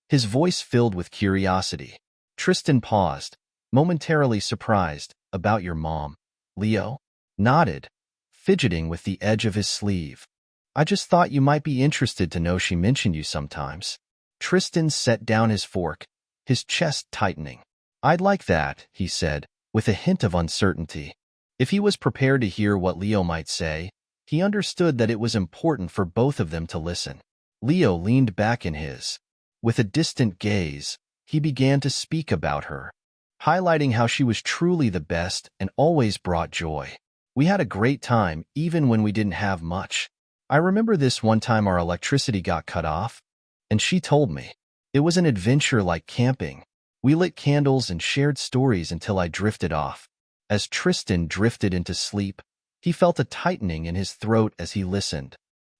his voice filled with curiosity. Tristan paused, momentarily surprised. About your mom? Leo nodded, fidgeting with the edge of his sleeve. I just thought you might be interested to know she mentioned you sometimes. Tristan set down his fork, his chest tightening. I'd like that, he said, with a hint of uncertainty. If he was prepared to hear what Leo might say, he understood that it was important for both of them to listen. Leo leaned back in his. With a distant gaze, he began to speak about her, highlighting how she was truly the best and always brought joy. We had a great time even when we didn't have much. I remember this one time our electricity got cut off, and she told me. It was an adventure like camping. We lit candles and shared stories until I drifted off. As Tristan drifted into sleep, he felt a tightening in his throat as he listened,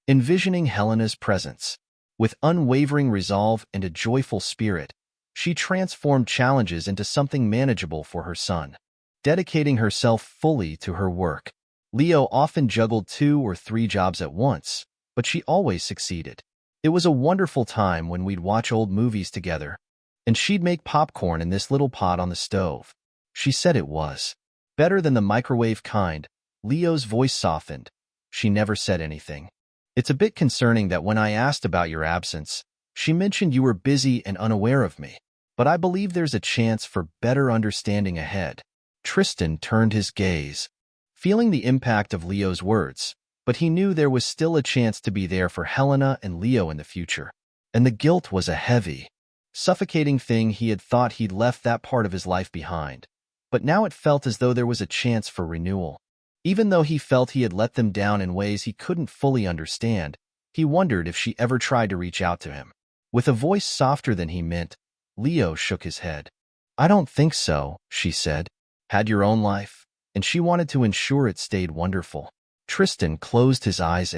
envisioning Helena's presence. With unwavering resolve and a joyful spirit, she transformed challenges into something manageable for her son, dedicating herself fully to her work. Leo often juggled 2 or 3 jobs at once, but she always succeeded. It was a wonderful time when we'd watch old movies together, and she'd make popcorn in this little pot on the stove. She said it was better than the microwave kind. Leo's voice softened. She never said anything. It's a bit concerning that when I asked about your absence, She mentioned you were busy and unaware of me, but I believe there's a chance for better understanding ahead. Tristan turned his gaze, feeling the impact of Leo's words, but he knew there was still a chance to be there for Helena and Leo in the future. And the guilt was a heavy, suffocating thing. He had thought he'd left that part of his life behind, but now it felt as though there was a chance for renewal. Even though he felt he had let them down in ways he couldn't fully understand, he wondered if she ever tried to reach out to him. With a voice softer than he meant, Leo shook his head. I don't think so, she said. Had your own life, and she wanted to ensure it stayed wonderful. Tristan closed his eyes.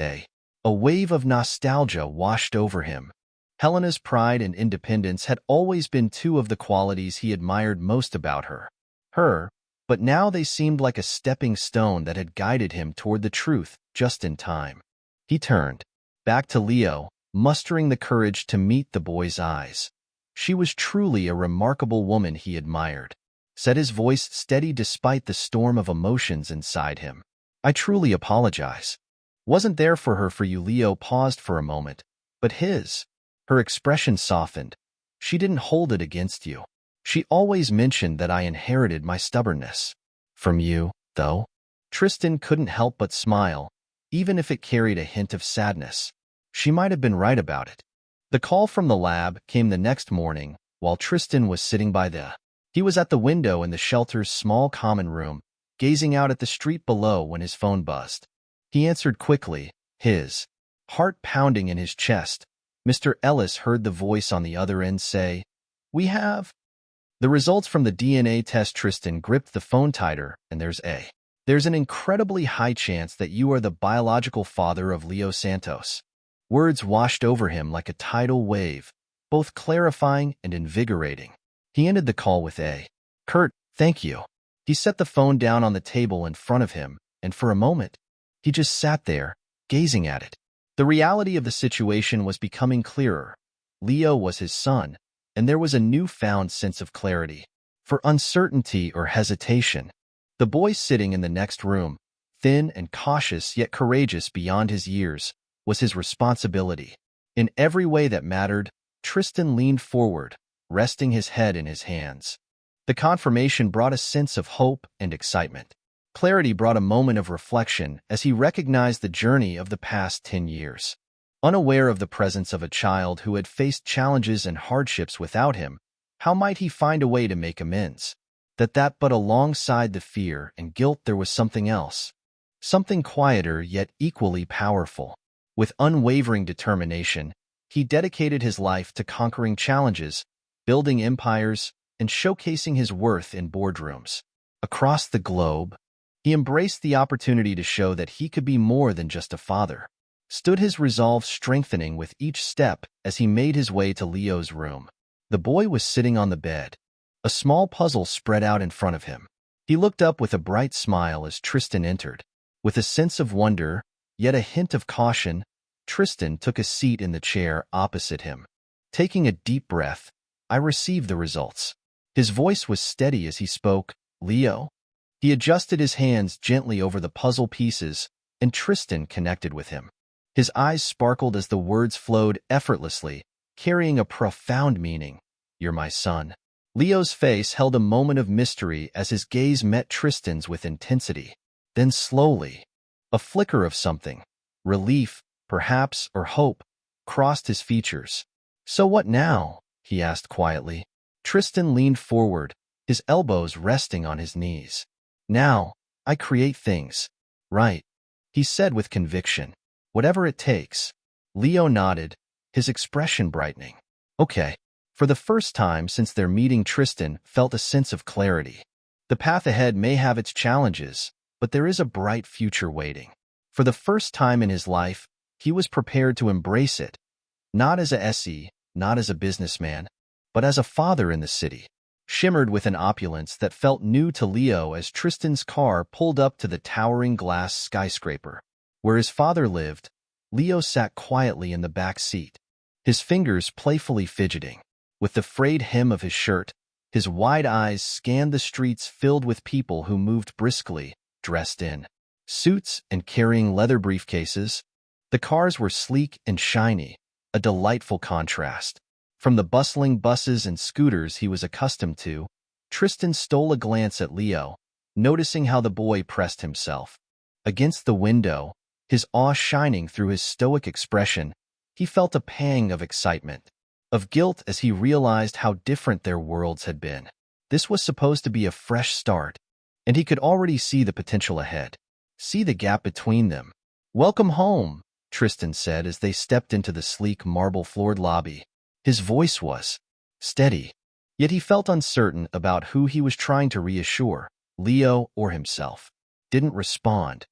A wave of nostalgia washed over him. Helena's pride and independence had always been two of the qualities he admired most about her. But now they seemed like a stepping stone that had guided him toward the truth just in time. He turned back to Leo, mustering the courage to meet the boy's eyes. She was truly a remarkable woman he admired. Said his voice steady despite the storm of emotions inside him. I truly apologize. Wasn't there for her for you. Leo paused for a moment, but her expression softened. She didn't hold it against you. She always mentioned that I inherited my stubbornness. From you, though? Tristan couldn't help but smile, even if it carried a hint of sadness. She might have been right about it. The call from the lab came the next morning, while Tristan was sitting He was at the window in the shelter's small common room, gazing out at the street below when his phone buzzed. He answered quickly, his heart pounding in his chest. Mr. Ellis heard the voice on the other end say, "We have the results from the DNA test." Tristan gripped the phone tighter, and there's an incredibly high chance that you are the biological father of Leo Santos. Words washed over him like a tidal wave, both clarifying and invigorating. He ended the call with Kurt, thank you. He set the phone down on the table in front of him, and for a moment, he just sat there, gazing at it. The reality of the situation was becoming clearer. Leo was his son, and there was a newfound sense of clarity. For uncertainty or hesitation, the boy sitting in the next room, thin and cautious yet courageous beyond his years, was his responsibility. In every way that mattered, Tristan leaned forward, resting his head in his hands. The confirmation brought a sense of hope and excitement. Clarity brought a moment of reflection as he recognized the journey of the past 10 years. Unaware of the presence of a child who had faced challenges and hardships without him, how might he find a way to make amends? But alongside the fear and guilt there was something else. Something quieter yet equally powerful. With unwavering determination, he dedicated his life to conquering challenges, building empires, and showcasing his worth in boardrooms. Across the globe, he embraced the opportunity to show that he could be more than just a father. Stood his resolve strengthening with each step as he made his way to Leo's room. The boy was sitting on the bed, a small puzzle spread out in front of him. He looked up with a bright smile as Tristan entered. With a sense of wonder, yet a hint of caution, Tristan took a seat in the chair opposite him. Taking a deep breath, I received the results. His voice was steady as he spoke. Leo? He adjusted his hands gently over the puzzle pieces, and Tristan connected with him. His eyes sparkled as the words flowed effortlessly, carrying a profound meaning. You're my son. Leo's face held a moment of mystery as his gaze met Tristan's with intensity. Then slowly, a flicker of something, relief, perhaps, or hope, crossed his features. So what now? He asked quietly. Tristan leaned forward, his elbows resting on his knees. Now, I create things. Right, he said with conviction. Whatever it takes. Leo nodded, his expression brightening. Okay. For the first time since their meeting, Tristan felt a sense of clarity. The path ahead may have its challenges, but there is a bright future waiting. For the first time in his life, he was prepared to embrace it, not as a SE, not as a businessman, but as a father in the city. Shimmered with an opulence that felt new to Leo as Tristan's car pulled up to the towering glass skyscraper. Where his father lived, Leo sat quietly in the back seat, his fingers playfully fidgeting. With the frayed hem of his shirt, his wide eyes scanned the streets filled with people who moved briskly, dressed in suits and carrying leather briefcases. The cars were sleek and shiny, a delightful contrast. From the bustling buses and scooters he was accustomed to, Tristan stole a glance at Leo, noticing how the boy pressed himself against the window, his awe shining through his stoic expression. He felt a pang of excitement, of guilt as he realized how different their worlds had been. This was supposed to be a fresh start, and he could already see the potential ahead. See the gap between them. "Welcome home," Tristan said as they stepped into the sleek marble-floored lobby. His voice was steady, yet he felt uncertain about who he was trying to reassure, Leo or himself. Didn't respond.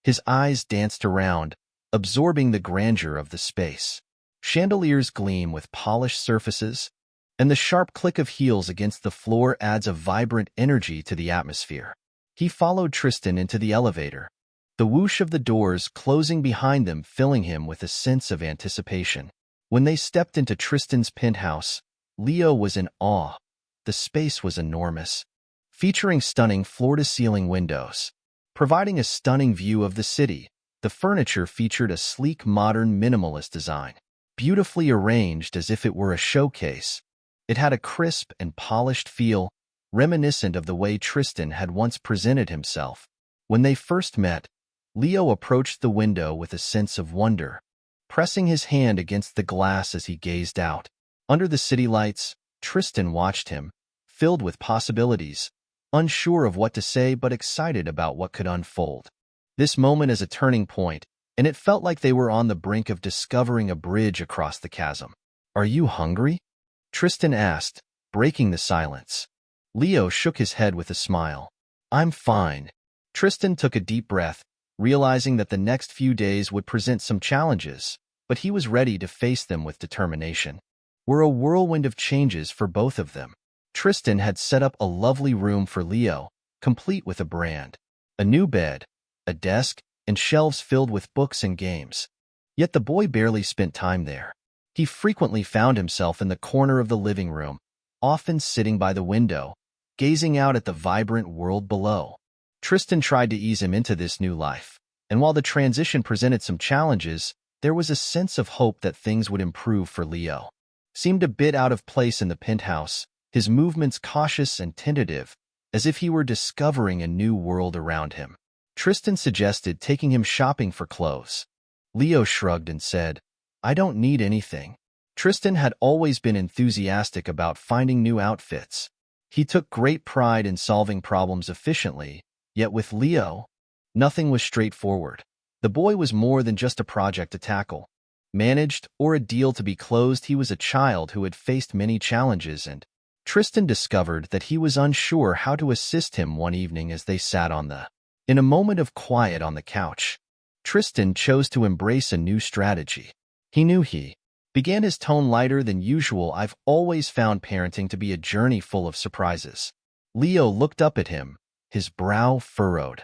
His eyes danced around, absorbing the grandeur of the space. Chandeliers gleam with polished surfaces, and the sharp click of heels against the floor adds a vibrant energy to the atmosphere. He followed Tristan into the elevator, the whoosh of the doors closing behind them filling him with a sense of anticipation. When they stepped into Tristan's penthouse, Leo was in awe. The space was enormous, featuring stunning floor-to-ceiling windows, providing a stunning view of the city. The furniture featured a sleek, modern, minimalist design, beautifully arranged as if it were a showcase. It had a crisp and polished feel, reminiscent of the way Tristan had once presented himself. When they first met, Leo approached the window with a sense of wonder, pressing his hand against the glass as he gazed out. Under the city lights, Tristan watched him, filled with possibilities, unsure of what to say but excited about what could unfold. This moment is a turning point, and it felt like they were on the brink of discovering a bridge across the chasm. "Are you hungry?" Tristan asked, breaking the silence. Leo shook his head with a smile. "I'm fine." Tristan took a deep breath, realizing that the next few days would present some challenges, but he was ready to face them with determination. Were a whirlwind of changes for both of them. Tristan had set up a lovely room for Leo, complete with a new bed, a desk, and shelves filled with books and games. Yet the boy barely spent time there. He frequently found himself in the corner of the living room, often sitting by the window, gazing out at the vibrant world below. Tristan tried to ease him into this new life, and while the transition presented some challenges, there was a sense of hope that things would improve for Leo. Seemed a bit out of place in the penthouse, his movements cautious and tentative, as if he were discovering a new world around him. Tristan suggested taking him shopping for clothes. Leo shrugged and said, "I don't need anything." Tristan had always been enthusiastic about finding new outfits. He took great pride in solving problems efficiently, yet with Leo, nothing was straightforward. The boy was more than just a project to tackle. Managed or a deal to be closed, he was a child who had faced many challenges, and Tristan discovered that he was unsure how to assist him one evening as they sat in a moment of quiet on the couch. Tristan chose to embrace a new strategy. He began his tone lighter than usual. "I've always found parenting to be a journey full of surprises." Leo looked up at him, his brow furrowed.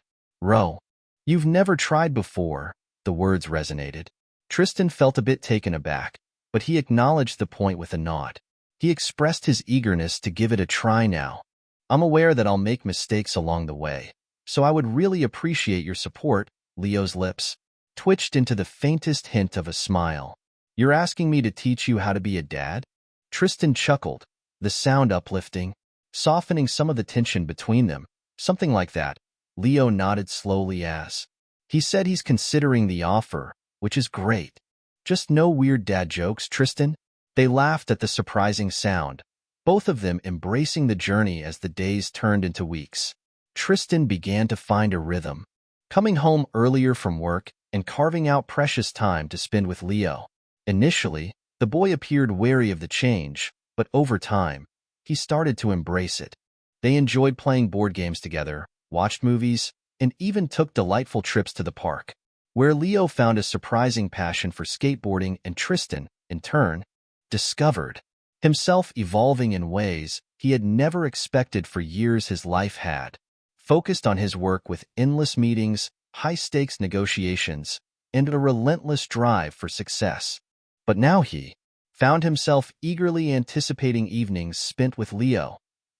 You've never tried before," the words resonated. Tristan felt a bit taken aback, but he acknowledged the point with a nod. He expressed his eagerness to give it a try now. "I'm aware that I'll make mistakes along the way, so I would really appreciate your support." Leo's lips twitched into the faintest hint of a smile. "You're asking me to teach you how to be a dad?" Tristan chuckled, the sound uplifting, softening some of the tension between them. "Something like that." Leo nodded slowly as he said he's considering the offer, which is great. "Just no weird dad jokes, Tristan?" They laughed at the surprising sound, both of them embracing the journey as the days turned into weeks. Tristan began to find a rhythm, coming home earlier from work and carving out precious time to spend with Leo. Initially, the boy appeared wary of the change, but over time, he started to embrace it. They enjoyed playing board games together, watched movies, and even took delightful trips to the park, where Leo found a surprising passion for skateboarding, and Tristan, in turn, discovered himself evolving in ways he had never expected. For years his life had focused on his work with endless meetings, high-stakes negotiations, and a relentless drive for success. But now he found himself eagerly anticipating evenings spent with Leo.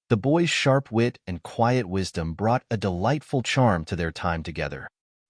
The boy's sharp wit and quiet wisdom brought a delightful charm to their time together.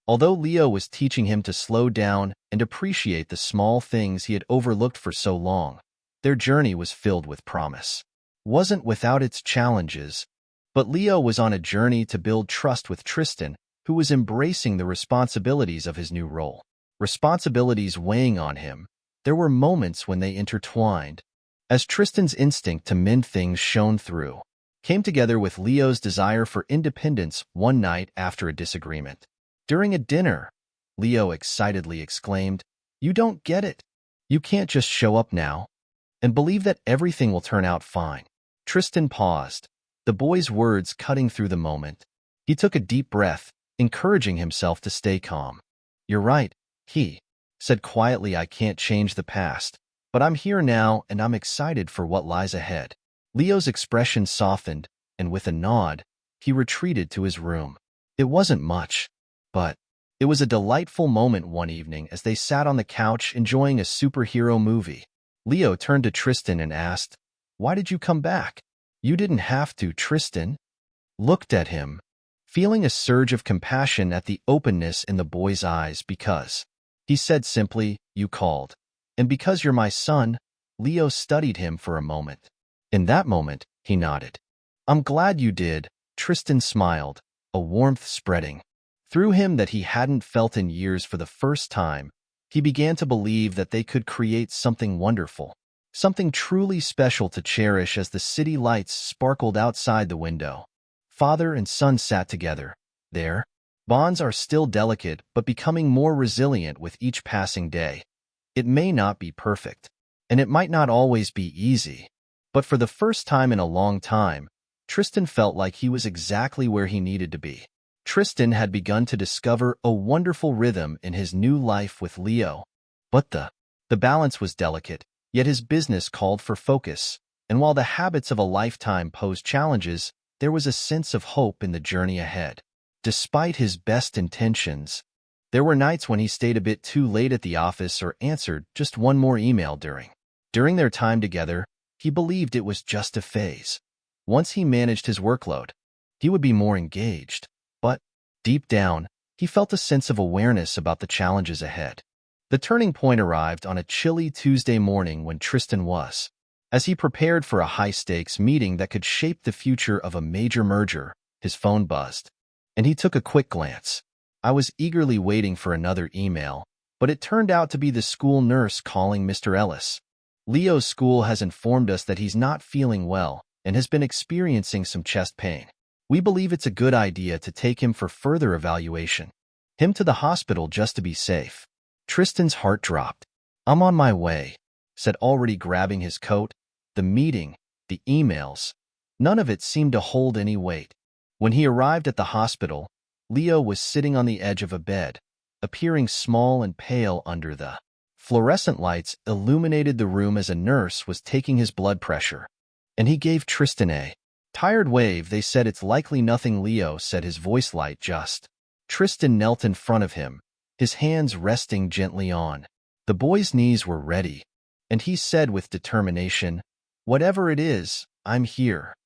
Although Leo was teaching him to slow down and appreciate the small things he had overlooked for so long, their journey was filled with promise. Wasn't without its challenges, but Leo was on a journey to build trust with Tristan, who was embracing the responsibilities of his new role. Responsibilities weighing on him, there were moments when they intertwined. As Tristan's instinct to mend things shone through, came together with Leo's desire for independence one night after a disagreement. During a dinner, Leo excitedly exclaimed, "You don't get it. You can't just show up now and believe that everything will turn out fine." Tristan paused, the boy's words cutting through the moment. He took a deep breath, encouraging himself to stay calm. "You're right," he said quietly. "I can't change the past, but I'm here now and I'm excited for what lies ahead." Leo's expression softened, and with a nod, he retreated to his room. It wasn't much, but it was a delightful moment one evening as they sat on the couch enjoying a superhero movie. Leo turned to Tristan and asked, "Why did you come back?" "You didn't have to," Tristan looked at him, feeling a surge of compassion at the openness in the boy's eyes. "Because," he said simply, "you called. And because you're my son." Leo studied him for a moment. In that moment, he nodded. "I'm glad you did." Tristan smiled, a warmth spreading through him that he hadn't felt in years. For the first time, he began to believe that they could create something wonderful, something truly special to cherish. As the city lights sparkled outside the window, father and son sat together. Their bonds are still delicate but becoming more resilient with each passing day. It may not be perfect, and it might not always be easy, but for the first time in a long time, Tristan felt like he was exactly where he needed to be. Tristan had begun to discover a wonderful rhythm in his new life with Leo, but the balance was delicate, yet his business called for focus, and while the habits of a lifetime posed challenges, there was a sense of hope in the journey ahead. Despite his best intentions, there were nights when he stayed a bit too late at the office or answered just one more email during their time together. He believed it was just a phase. Once he managed his workload, he would be more engaged. But deep down, he felt a sense of awareness about the challenges ahead. The turning point arrived on a chilly Tuesday morning when Tristan was, as he prepared for a high-stakes meeting that could shape the future of a major merger. His phone buzzed, and he took a quick glance. I was eagerly waiting for another email, but it turned out to be the school nurse calling. "Mr. Ellis, Leo's school has informed us that he's not feeling well and has been experiencing some chest pain. We believe it's a good idea to take him for further evaluation. Him to the hospital just to be safe." Tristan's heart dropped. "I'm on my way," said, already grabbing his coat. The meeting, the emails, none of it seemed to hold any weight. When he arrived at the hospital, Leo was sitting on the edge of a bed, appearing small and pale under the fluorescent lights illuminated the room as a nurse was taking his blood pressure, and he gave Tristan a tired wave. "They said it's likely nothing," Leo said, his voice light. "Just." Tristan knelt in front of him, his hands resting gently on the boy's knees. "Were ready," and he said with determination, "Whatever it is, I'm here."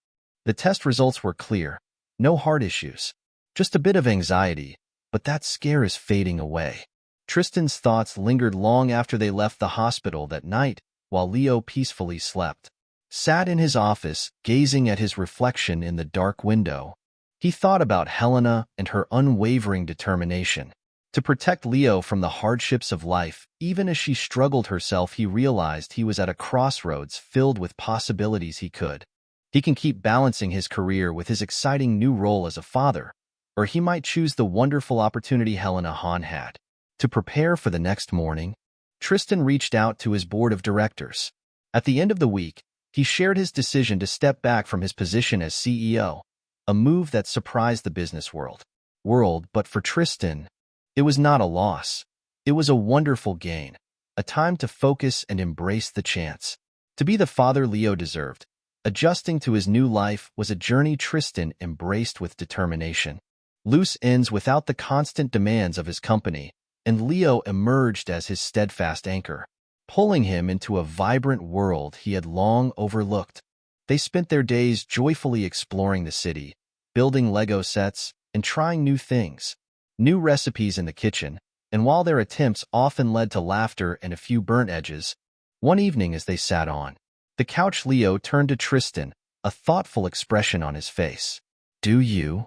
The test results were clear. No heart issues, just a bit of anxiety, but that scare is fading away. Tristan's thoughts lingered long after they left the hospital that night, while Leo peacefully slept. Sat in his office, gazing at his reflection in the dark window. He thought about Helena and her unwavering determination to protect Leo from the hardships of life. Even as she struggled herself, he realized he was at a crossroads filled with possibilities. He can keep balancing his career with his exciting new role as a father, or he might choose the wonderful opportunity Helena Hahn had. To prepare for the next morning, Tristan reached out to his board of directors. At the end of the week, he shared his decision to step back from his position as CEO, a move that surprised the business world. But for Tristan, it was not a loss. It was a wonderful gain, a time to focus and embrace the chance to be the father Leo deserved. Adjusting to his new life was a journey Tristan embraced with determination. Loose ends without the constant demands of his company, and Leo emerged as his steadfast anchor, pulling him into a vibrant world he had long overlooked. They spent their days joyfully exploring the city, building Lego sets, and trying new things. new recipes in the kitchen, and while their attempts often led to laughter and a few burnt edges, one evening as they sat on the couch, Leo turned to Tristan, a thoughtful expression on his face. "Do you?"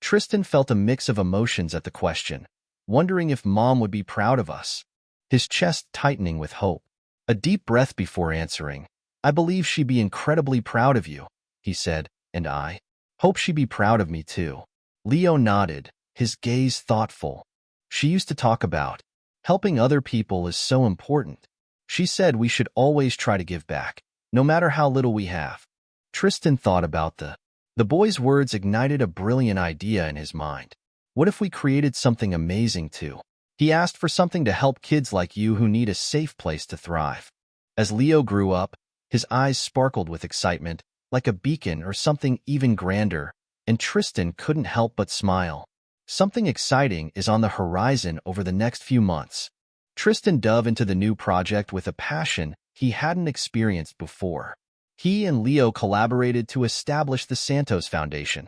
Tristan felt a mix of emotions at the question, wondering if Mom would be proud of us, his chest tightening with hope. A deep breath before answering. "I believe she'd be incredibly proud of you," he said, "and I hope she'd be proud of me too." Leo nodded, his gaze thoughtful. "She used to talk about helping other people is so important. She said we should always try to give back, no matter how little we have." Tristan thought about the boy's words ignited a brilliant idea in his mind. What if we created something amazing too? He asked for something to help kids like you who need a safe place to thrive. As Leo grew up, his eyes sparkled with excitement, like a beacon or something even grander, and Tristan couldn't help but smile. Something exciting is on the horizon over the next few months. Tristan dove into the new project with a passion he hadn't experienced before. He and Leo collaborated to establish the Santos Foundation,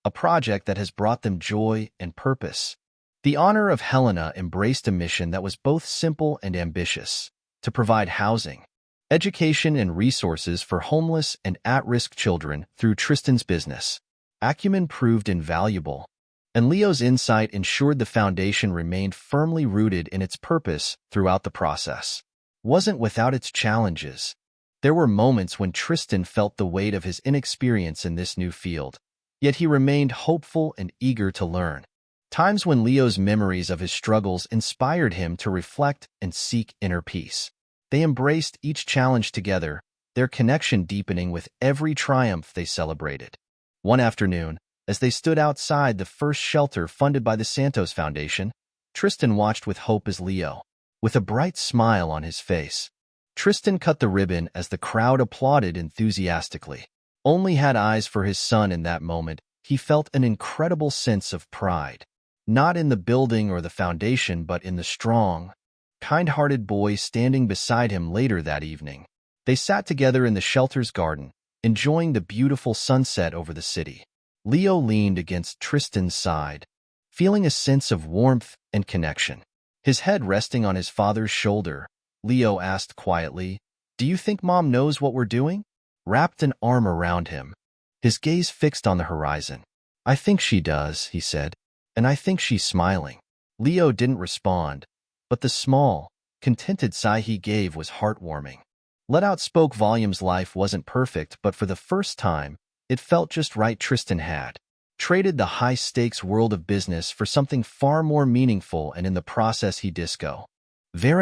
a project that has brought them joy and purpose. The honor of Helena embraced a mission that was both simple and ambitious: to provide housing, education, and resources for homeless and at-risk children through Tristan's business. Acumen proved invaluable, and Leo's insight ensured the foundation remained firmly rooted in its purpose throughout the process. Wasn't without its challenges. There were moments when Tristan felt the weight of his inexperience in this new field, yet he remained hopeful and eager to learn. Times when Leo's memories of his struggles inspired him to reflect and seek inner peace. They embraced each challenge together, their connection deepening with every triumph they celebrated. One afternoon, as they stood outside the first shelter funded by the Santos Foundation, Tristan watched with hope as Leo, with a bright smile on his face. Tristan cut the ribbon as the crowd applauded enthusiastically. Only had eyes for his son in that moment, he felt an incredible sense of pride. Not in the building or the foundation, but in the strong, kind-hearted boy standing beside him later that evening. They sat together in the shelter's garden, enjoying the beautiful sunset over the city. Leo leaned against Tristan's side, feeling a sense of warmth and connection. His head resting on his father's shoulder, Leo asked quietly, "Do you think Mom knows what we're doing?" Wrapped an arm around him, his gaze fixed on the horizon. "I think she does," he said, "and I think she's smiling." Leo didn't respond, but the small, contented sigh he gave was heartwarming. Let out spoke volumes. Life wasn't perfect, but for the first time, it felt just right. Tristan had traded the high-stakes world of business for something far more meaningful, and in the process he discovered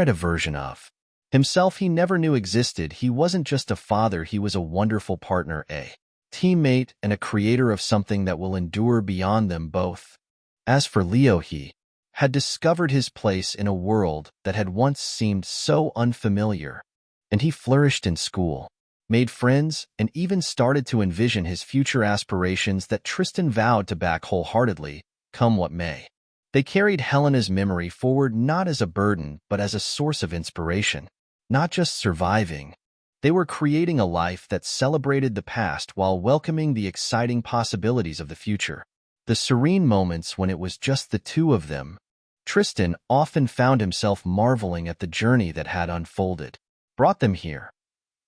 a version of himself he never knew existed. He wasn't just a father, he was a wonderful partner, a teammate, and a creator of something that will endure beyond them both. As for Leo, he had discovered his place in a world that had once seemed so unfamiliar, and he flourished in school, made friends, and even started to envision his future aspirations that Tristan vowed to back wholeheartedly, come what may. They carried Helena's memory forward not as a burden, but as a source of inspiration. Not just surviving, they were creating a life that celebrated the past while welcoming the exciting possibilities of the future. The serene moments when it was just the two of them, Tristan often found himself marveling at the journey that had unfolded, brought them here.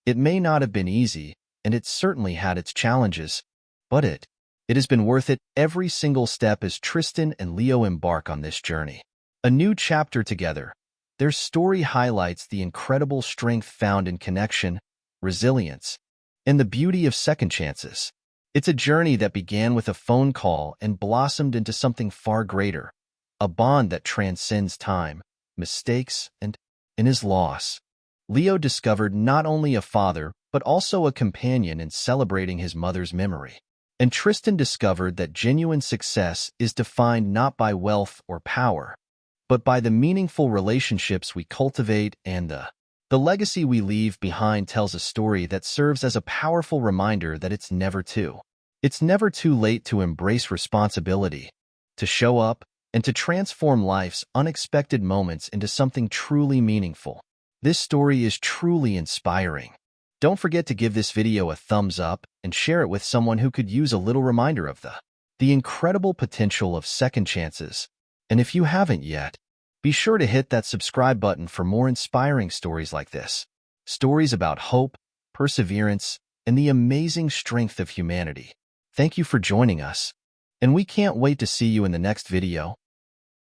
It may not have been easy, and it certainly had its challenges, but it has been worth it every single step as Tristan and Leo embark on this journey. A new chapter together. Their story highlights the incredible strength found in connection, resilience, and the beauty of second chances. It's a journey that began with a phone call and blossomed into something far greater, a bond that transcends time, mistakes, and in his loss, Leo discovered not only a father, but also a companion in celebrating his mother's memory. And Tristan discovered that genuine success is defined not by wealth or power, but by the meaningful relationships we cultivate, and the legacy we leave behind tells a story that serves as a powerful reminder that it's never too late to embrace responsibility, to show up, and to transform life's unexpected moments into something truly meaningful. This story is truly inspiring. Don't forget to give this video a thumbs up and share it with someone who could use a little reminder of the incredible potential of second chances. And if you haven't yet, be sure to hit that subscribe button for more inspiring stories like this. Stories about hope, perseverance, and the amazing strength of humanity. Thank you for joining us, and we can't wait to see you in the next video.